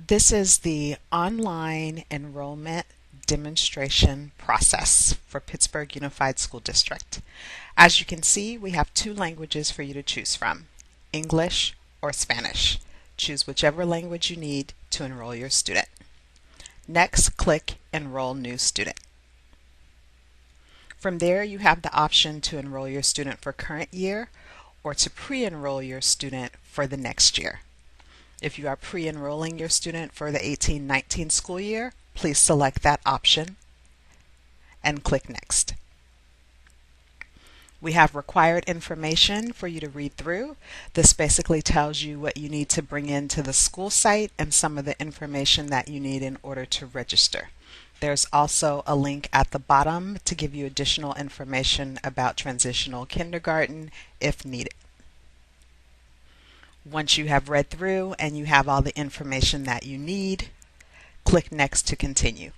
This is the online enrollment demonstration process for Pittsburgh Unified School District. As you can see, we have two languages for you to choose from, English or Spanish. Choose whichever language you need to enroll your student. Next, click Enroll New Student. From there, you have the option to enroll your student for current year or to pre-enroll your student for the next year. If you are pre-enrolling your student for the 18-19 school year, please select that option and click Next. We have required information for you to read through. This basically tells you what you need to bring into the school site and some of the information that you need in order to register. There's also a link at the bottom to give you additional information about transitional kindergarten if needed. Once you have read through and you have all the information that you need, click Next to continue.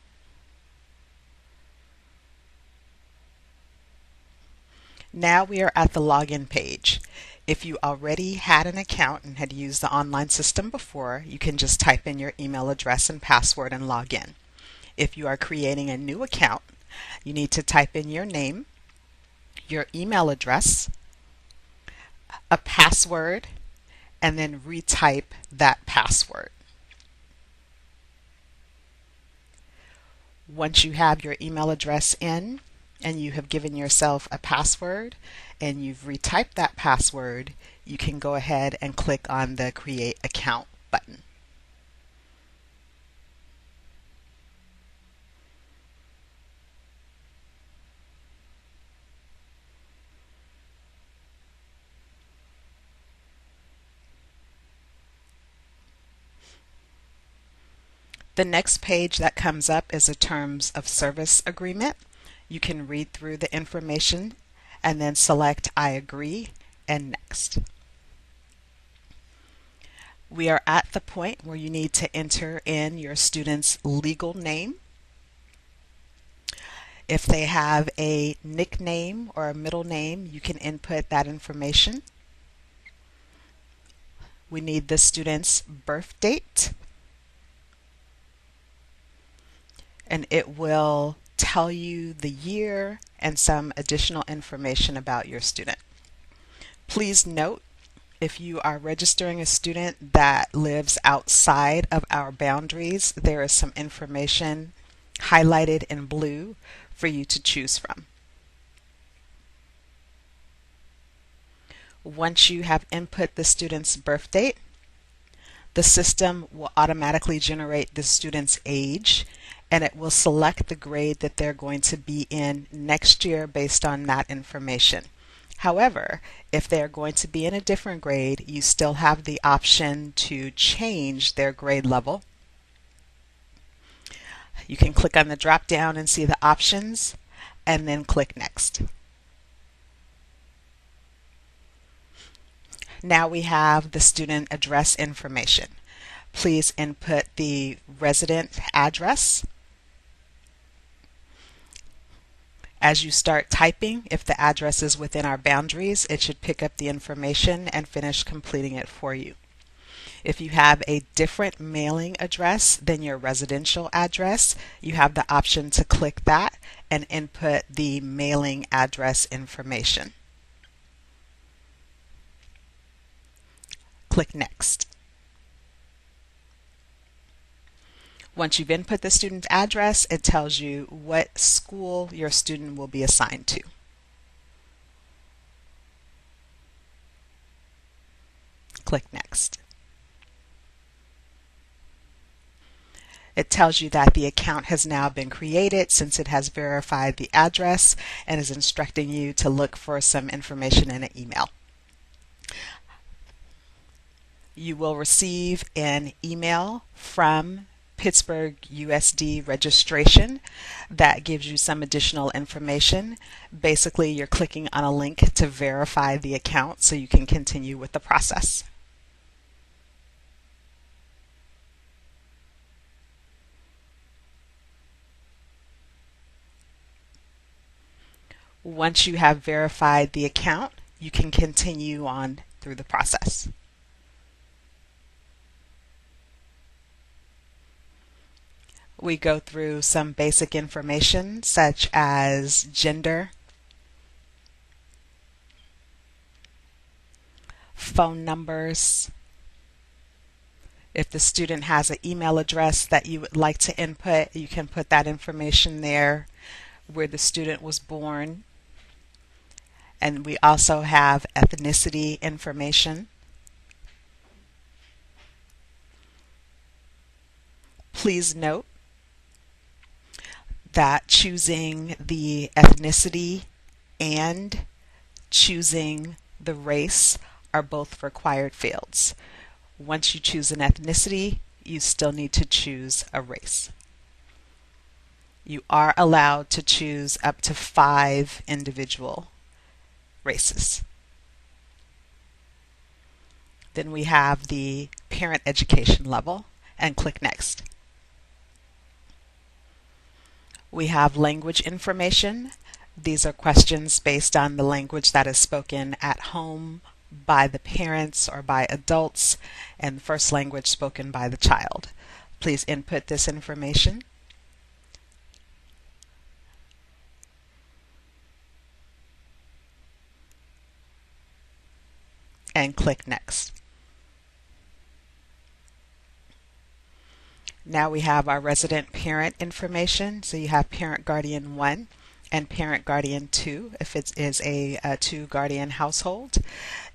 Now we are at the login page. If you already had an account and had used the online system before, you can just type in your email address and password and log in. If you are creating a new account, you need to type in your name, your email address, a password, and then retype that password. Once you have your email address in and you have given yourself a password and you've retyped that password, you can go ahead and click on the Create Account button. The next page that comes up is a Terms of Service agreement. You can read through the information and then select I agree and Next. We are at the point where you need to enter in your student's legal name. If they have a nickname or a middle name, you can input that information. We need the student's birth date, and it will tell you the year and some additional information about your student. Please note, if you are registering a student that lives outside of our boundaries, there is some information highlighted in blue for you to choose from. Once you have input the student's birth date, the system will automatically generate the student's age, and it will select the grade that they're going to be in next year based on that information. However, if they're going to be in a different grade, you still have the option to change their grade level. You can click on the drop down and see the options and then click Next. Now we have the student address information. Please input the resident address. As you start typing, if the address is within our boundaries, it should pick up the information and finish completing it for you. If you have a different mailing address than your residential address, you have the option to click that and input the mailing address information. Click Next. Once you've input the student address, it tells you what school your student will be assigned to. Click Next. It tells you that the account has now been created since it has verified the address and is instructing you to look for some information in an email. You will receive an email from Pittsburgh USD registration that gives you some additional information. Basically, you're clicking on a link to verify the account so you can continue with the process. Once you have verified the account, you can continue on through the process. We go through some basic information such as gender, phone numbers. If the student has an email address that you would like to input, you can put that information there, where the student was born. And we also have ethnicity information. Please note that choosing the ethnicity and choosing the race are both required fields. Once you choose an ethnicity, you still need to choose a race. You are allowed to choose up to 5 individual races. Then we have the parent education level, and click Next. We have language information. These are questions based on the language that is spoken at home by the parents or by adults, and the first language spoken by the child. Please input this information. And click Next. Now we have our resident parent information. So you have parent guardian 1 and parent guardian 2 if it is a 2-guardian household.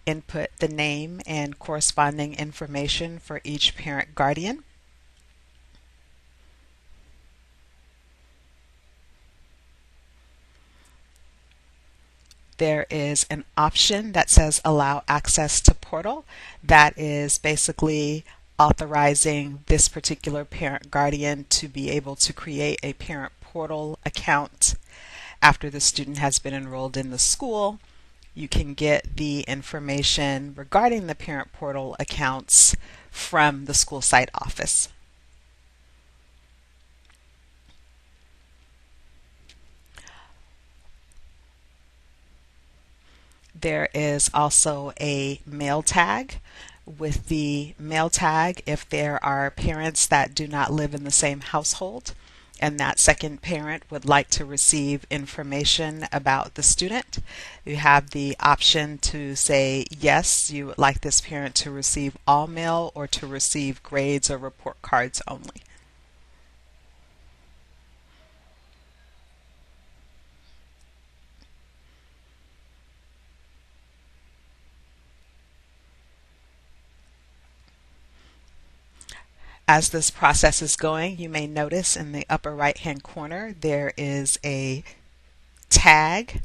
Input the name and corresponding information for each parent guardian. There is an option that says allow access to portal. That is basically authorizing this particular parent guardian to be able to create a parent portal account after the student has been enrolled in the school. You can get the information regarding the parent portal accounts from the school site office. There is also a mail tag. With the mail tag, if there are parents that do not live in the same household and that second parent would like to receive information about the student, you have the option to say yes, you would like this parent to receive all mail or to receive grades or report cards only. As this process is going, you may notice in the upper right hand corner there is a tag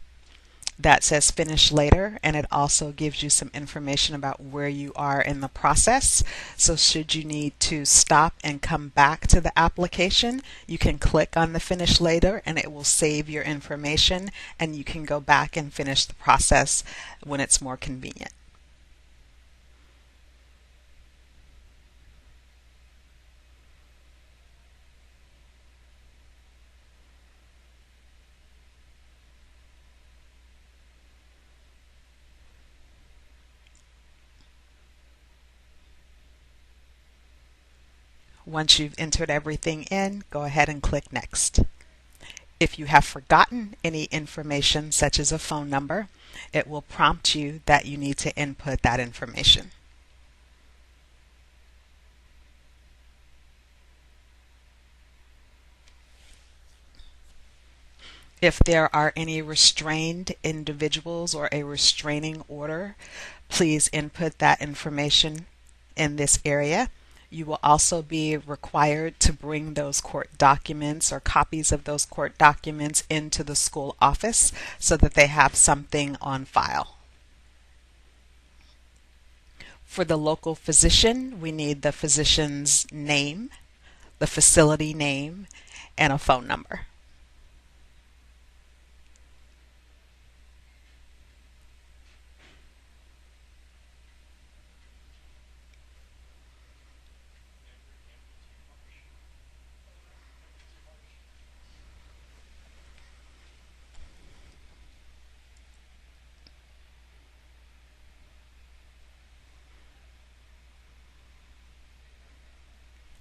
that says finish later, and it also gives you some information about where you are in the process. So should you need to stop and come back to the application, you can click on the finish later and it will save your information, and you can go back and finish the process when it's more convenient. Once you've entered everything in, go ahead and click Next. If you have forgotten any information, such as a phone number, it will prompt you that you need to input that information. If there are any restrained individuals or a restraining order, please input that information in this area. You will also be required to bring those court documents or copies of those court documents into the school office so that they have something on file. For the local physician, we need the physician's name, the facility name, and a phone number.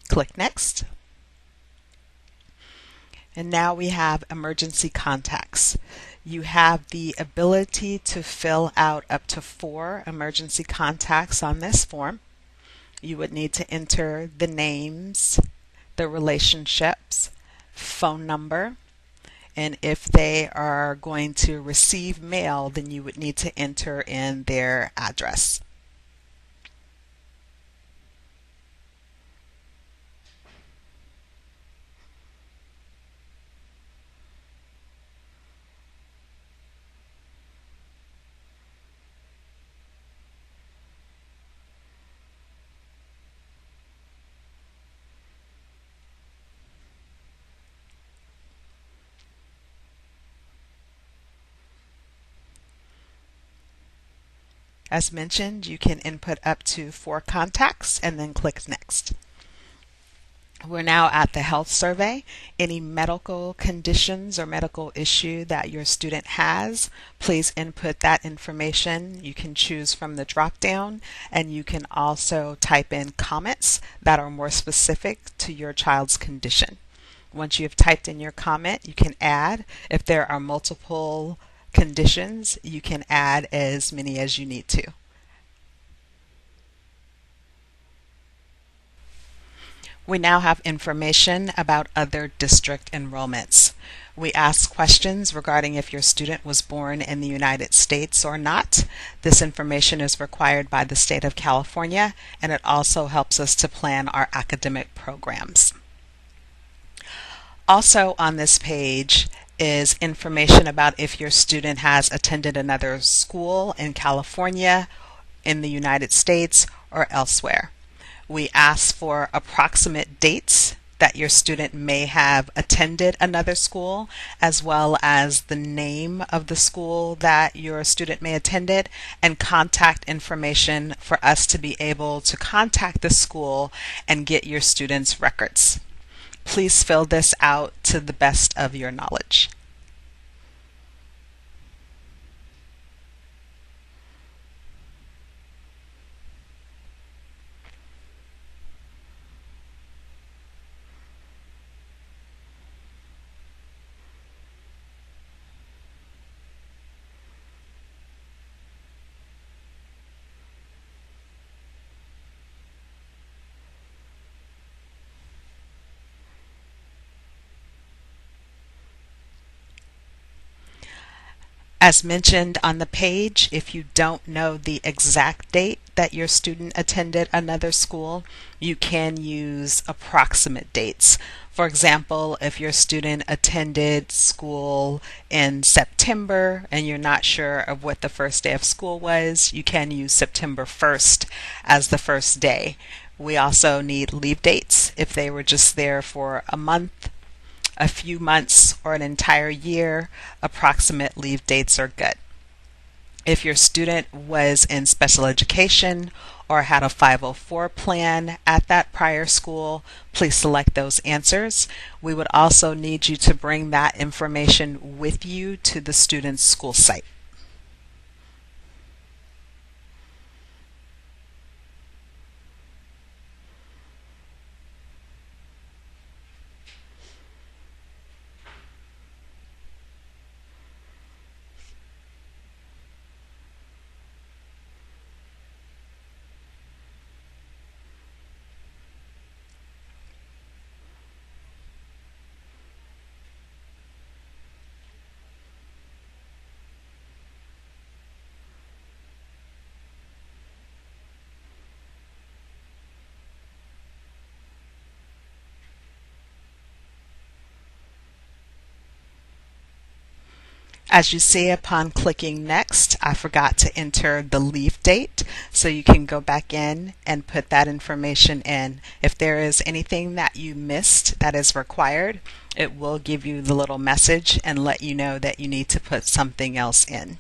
Click Next. And now we have emergency contacts. You have the ability to fill out up to 4 emergency contacts on this form. You would need to enter the names, the relationships, phone number, and if they are going to receive mail, then you would need to enter in their address. As mentioned, you can input up to 4 contacts and then click Next. We're now at the health survey. Any medical conditions or medical issue that your student has, please input that information. You can choose from the drop down, and you can also type in comments that are more specific to your child's condition. Once you have typed in your comment, you can add. If there are multiple conditions, you can add as many as you need to. We now have information about other district enrollments. We ask questions regarding if your student was born in the United States or not. This information is required by the state of California, and it also helps us to plan our academic programs. Also on this page is information about if your student has attended another school in California, in the United States, or elsewhere. We ask for approximate dates that your student may have attended another school, as well as the name of the school that your student may attended, and contact information for us to be able to contact the school and get your student's records. Please fill this out to the best of your knowledge. As mentioned on the page, if you don't know the exact date that your student attended another school, you can use approximate dates. For example, if your student attended school in September and you're not sure of what the first day of school was, you can use September 1st as the first day. We also need leave dates if they were just there for a month, a few months, or an entire year. Approximate leave dates are good. If your student was in special education or had a 504 plan at that prior school, please select those answers. We would also need you to bring that information with you to the student's school site. As you see, upon clicking Next, I forgot to enter the leave date, so you can go back in and put that information in. If there is anything that you missed that is required, it will give you the little message and let you know that you need to put something else in.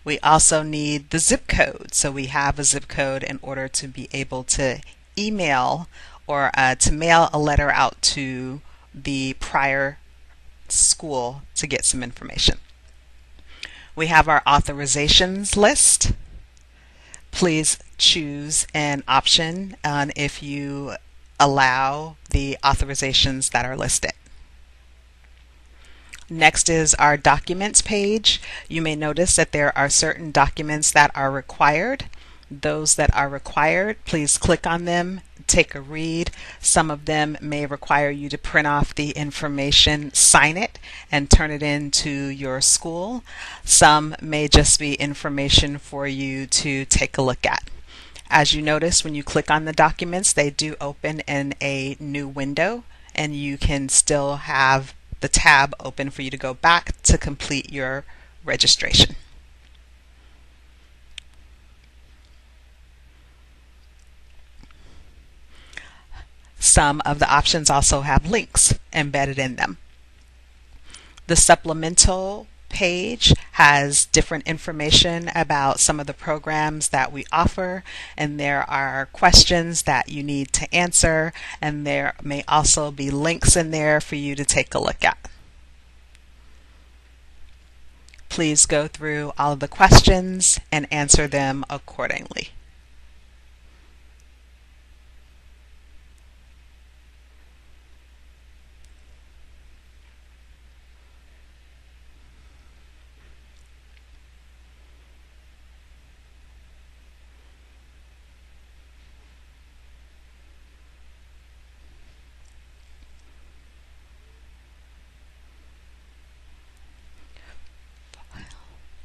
We also need the zip code, so we have a zip code in order to be able to email or to mail a letter out to the prior school to get some information. We have our authorizations list. Please choose an option on if you allow the authorizations that are listed. Next is our documents page. You may notice that there are certain documents that are required. Those that are required, please click on them, take a read. Some of them may require you to print off the information, sign it, and turn it into your school. Some may just be information for you to take a look at. As you notice, when you click on the documents, they do open in a new window, and you can still have the tab open for you to go back to complete your registration. Some of the options also have links embedded in them. The supplemental page has different information about some of the programs that we offer, and there are questions that you need to answer, and there may also be links in there for you to take a look at. Please go through all of the questions and answer them accordingly.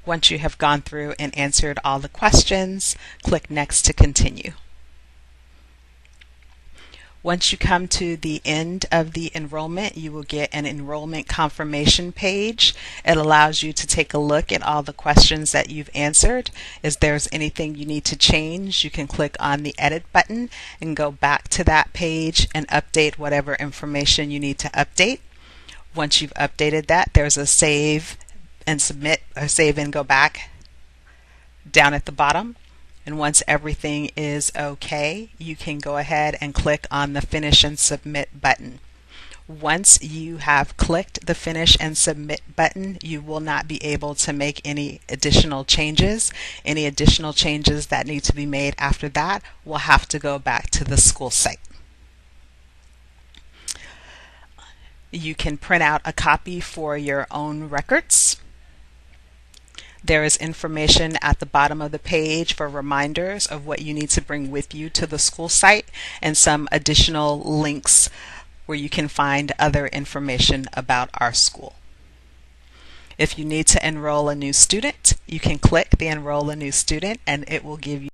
Once you have gone through and answered all the questions, click Next to continue. Once you come to the end of the enrollment, you will get an enrollment confirmation page. It allows you to take a look at all the questions that you've answered. If there's anything you need to change, you can click on the Edit button and go back to that page and update whatever information you need to update. Once you've updated that, there's a Save and Submit, or Save and Go Back down at the bottom. And once everything is okay, you can go ahead and click on the Finish and Submit button. Once you have clicked the Finish and Submit button, you will not be able to make any additional changes. Any additional changes that need to be made after that will have to go back to the school site. You can print out a copy for your own records. There is information at the bottom of the page for reminders of what you need to bring with you to the school site, and some additional links where you can find other information about our school. If you need to enroll a new student, you can click the Enroll a New Student, and it will give you